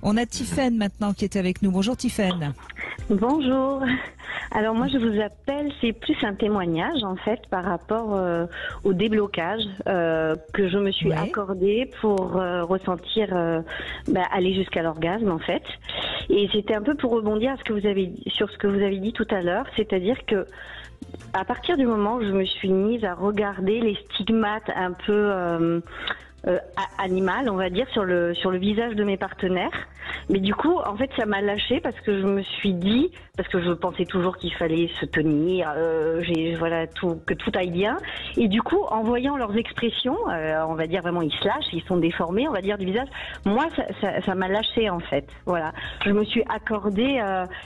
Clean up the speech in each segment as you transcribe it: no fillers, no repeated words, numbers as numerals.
On a Tiffaine maintenant qui est avec nous. Bonjour Tiffaine. Bonjour. Alors moi je vous appelle, c'est plus un témoignage en fait par rapport au déblocage que je me suis accordé pour ressentir aller jusqu'à l'orgasme en fait. Et c'était un peu pour rebondir à sur ce que vous avez dit tout à l'heure, c'est-à-dire que à partir du moment où je me suis mise à regarder les stigmates un peu animal, on va dire, sur le visage de mes partenaires. Mais du coup, en fait, ça m'a lâché parce que je me suis dit, parce que je pensais toujours qu'il fallait se tenir, que tout aille bien. Et du coup, en voyant leurs expressions, on va dire vraiment, ils se lâchent, ils sont déformés, on va dire, du visage. Moi, ça m'a lâché en fait. Voilà, je me suis accordée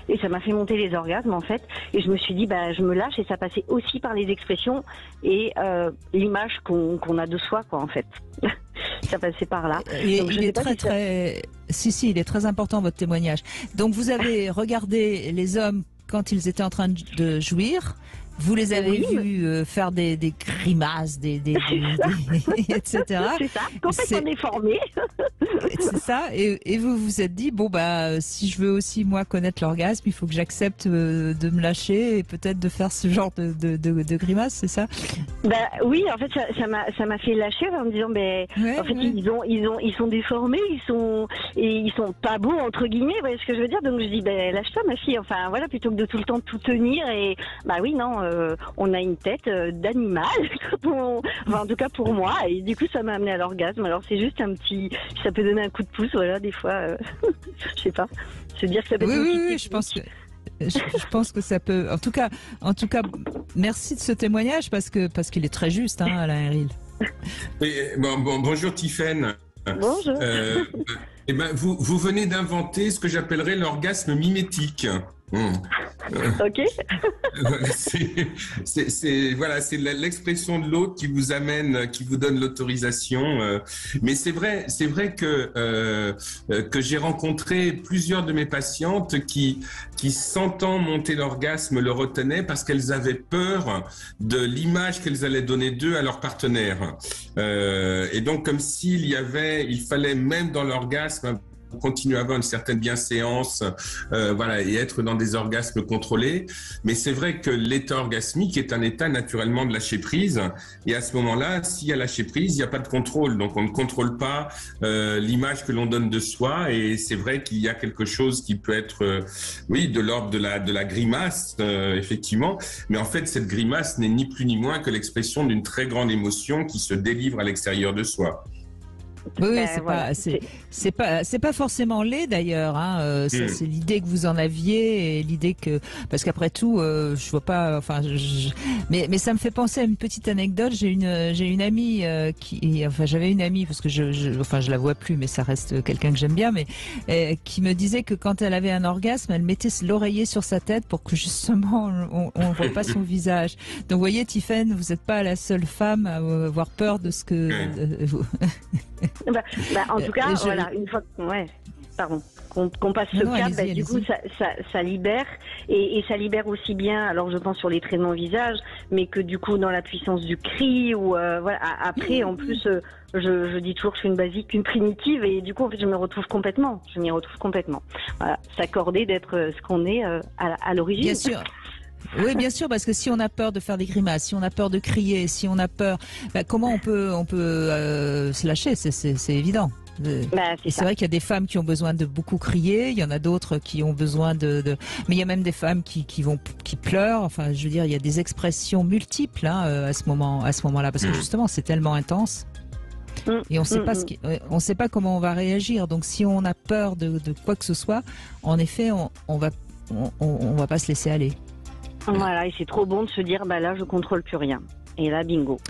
et ça m'a fait monter les orgasmes en fait. Et je me suis dit, je me lâche et ça passait aussi par les expressions et l'image qu'on a de soi, quoi, en fait. Ça passait par là. Il est très important votre témoignage. Donc vous avez regardé les hommes quand ils étaient en train de jouir. Vous les avez vus faire des grimaces, etc. C'est ça, complètement déformés. C'est ça, et vous vous êtes dit, si je veux aussi, moi, connaître l'orgasme, il faut que j'accepte de me lâcher et peut-être de faire ce genre de grimaces, c'est ça? Oui, en fait, ça m'a fait lâcher en me disant, ils sont déformés, ils sont pas beaux, entre guillemets, vous voyez ce que je veux dire? Donc je dis, lâche-toi, ma fille, enfin, voilà, plutôt que de tout le temps tout tenir et, on a une tête d'animal, en tout cas pour moi, et du coup ça m'a amené à l'orgasme. Alors c'est juste ça peut donner un coup de pouce, voilà, des fois, je sais pas, se dire que ça peut être oui, je pense que ça peut. En tout cas, merci de ce témoignage parce qu'il est très juste, Alain Héril. Bonjour Tiffaine. Bonjour. Vous venez d'inventer ce que j'appellerais l'orgasme mimétique. Ok. C'est l'expression de l'autre qui vous amène, qui vous donne l'autorisation. Mais c'est vrai que j'ai rencontré plusieurs de mes patientes qui sentant monter l'orgasme le retenaient parce qu'elles avaient peur de l'image qu'elles allaient donner d'eux à leur partenaire. Et donc comme il fallait même dans l'orgasme continuer à avoir une certaine bienséance, et être dans des orgasmes contrôlés. Mais c'est vrai que l'état orgasmique est un état naturellement de lâcher prise. Et à ce moment-là, s'il y a lâcher prise, il n'y a pas de contrôle. Donc on ne contrôle pas l'image que l'on donne de soi. Et c'est vrai qu'il y a quelque chose qui peut être, de l'ordre de la grimace, effectivement. Mais en fait, cette grimace n'est ni plus ni moins que l'expression d'une très grande émotion qui se délivre à l'extérieur de soi. Oui, c'est pas forcément laid d'ailleurs. C'est l'idée que vous en aviez et l'idée parce qu'après tout, je vois pas. Mais ça me fait penser à une petite anecdote. J'ai une amie j'avais une amie parce que je la vois plus, mais ça reste quelqu'un que j'aime bien, mais qui me disait que quand elle avait un orgasme, elle mettait l'oreiller sur sa tête pour que justement on voit pas son visage. Donc vous voyez, Tiffaine, vous n'êtes pas la seule femme à avoir peur de ce que vous. En tout cas, une fois qu'on passe ce cap, du coup, ça libère et ça libère aussi bien. Alors, je pense sur les traînements visage, mais que du coup, dans la puissance du cri ou après, en plus, je dis toujours que je suis une basique, une primitive, et du coup, en fait, je m'y retrouve complètement. Voilà, s'accorder d'être ce qu'on est à l'origine. Bien sûr. Oui, bien sûr, parce que si on a peur de faire des grimaces, si on a peur de crier, si on a peur, comment on peut se lâcher? C'est évident. C'est vrai qu'il y a des femmes qui ont besoin de beaucoup crier, il y en a d'autres qui ont besoin mais il y a même des femmes qui pleurent. Enfin, je veux dire, il y a des expressions multiples à ce moment-là, parce que justement, c'est tellement intense. Et on sait pas comment on va réagir. Donc, si on a peur de quoi que ce soit, en effet, on va pas se laisser aller. Voilà, et c'est trop bon de se dire, là, je contrôle plus rien. Et là, bingo.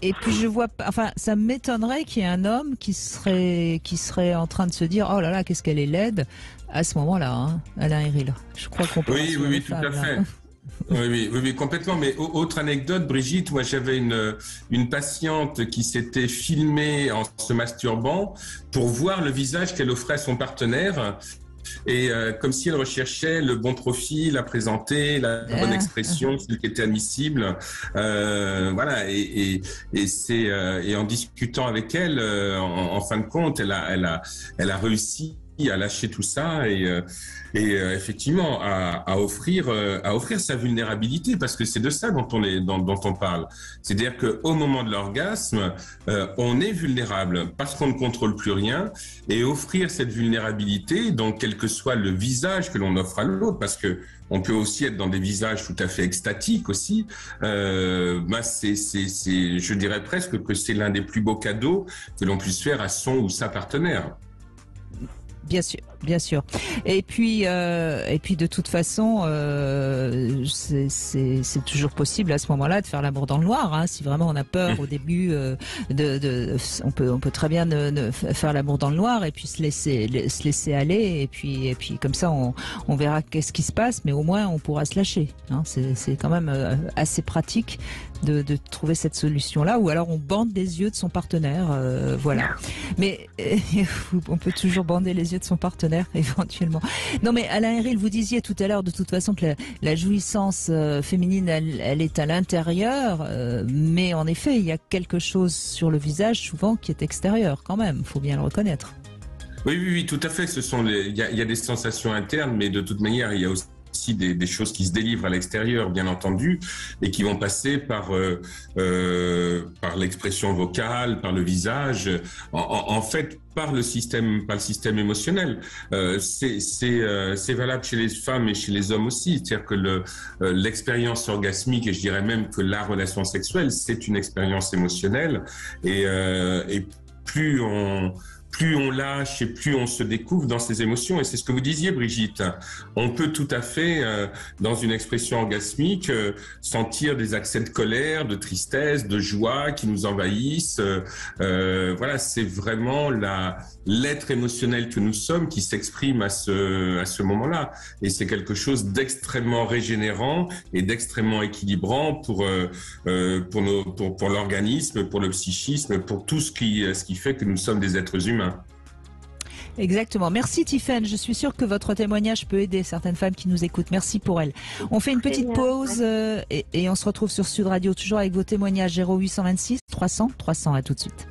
et puis je vois, ça m'étonnerait qu'il y ait un homme qui serait en train de se dire, oh là là, qu'est-ce qu'elle est laide à ce moment-là, Alain Héril. Je crois qu'on peut. Oui, tout à fait. Oui, complètement. Mais autre anecdote, Brigitte, moi j'avais une patiente qui s'était filmée en se masturbant pour voir le visage qu'elle offrait à son partenaire. et comme si elle recherchait le bon profil à présenter, la bonne expression, ce qui était admissible. Voilà, et en discutant avec elle, en fin de compte, elle a réussi à lâcher tout ça et effectivement à offrir sa vulnérabilité, parce que c'est de ça dont on parle. C'est-à-dire que au moment de l'orgasme, on est vulnérable parce qu'on ne contrôle plus rien, et offrir cette vulnérabilité, donc quel que soit le visage que l'on offre à l'autre, parce que on peut aussi être dans des visages tout à fait extatiques aussi. Je dirais presque que c'est l'un des plus beaux cadeaux que l'on puisse faire à son ou sa partenaire. Bien sûr, bien sûr. Et puis de toute façon, c'est toujours possible à ce moment-là de faire l'amour dans le noir. Hein. Si vraiment on a peur au début, on peut très bien faire l'amour dans le noir et puis se laisser aller. Et puis comme ça, on verra qu'est-ce qui se passe, mais au moins on pourra se lâcher. Hein. C'est quand même assez pratique de trouver cette solution-là, ou alors on bande les yeux de son partenaire, voilà. Mais on peut toujours bander les yeux de son partenaire, éventuellement. Non, mais Alain Héril, vous disiez tout à l'heure, de toute façon, que la jouissance féminine, elle est à l'intérieur, mais en effet, il y a quelque chose sur le visage, souvent, qui est extérieur, quand même, faut bien le reconnaître. Oui, tout à fait. Il y a des sensations internes, mais de toute manière, il y a aussi des choses qui se délivrent à l'extérieur, bien entendu, et qui vont passer par l'expression vocale, par le visage, en fait par le système émotionnel. C'est valable chez les femmes et chez les hommes aussi. C'est-à-dire que l'expérience orgasmique, et je dirais même que la relation sexuelle, c'est une expérience émotionnelle, et plus on lâche et plus on se découvre dans ses émotions. Et c'est ce que vous disiez, Brigitte. On peut tout à fait, dans une expression orgasmique, sentir des accès de colère, de tristesse, de joie qui nous envahissent. Voilà, c'est vraiment l'être émotionnel que nous sommes qui s'exprime à ce moment-là. Et c'est quelque chose d'extrêmement régénérant et d'extrêmement équilibrant pour l'organisme, pour le psychisme, pour tout ce qui fait que nous sommes des êtres humains. Exactement. Merci Tiffaine. Je suis sûre que votre témoignage peut aider certaines femmes qui nous écoutent. Merci pour elles. On fait une petite pause et on se retrouve sur Sud Radio, toujours avec vos témoignages 0826 300 300. À tout de suite.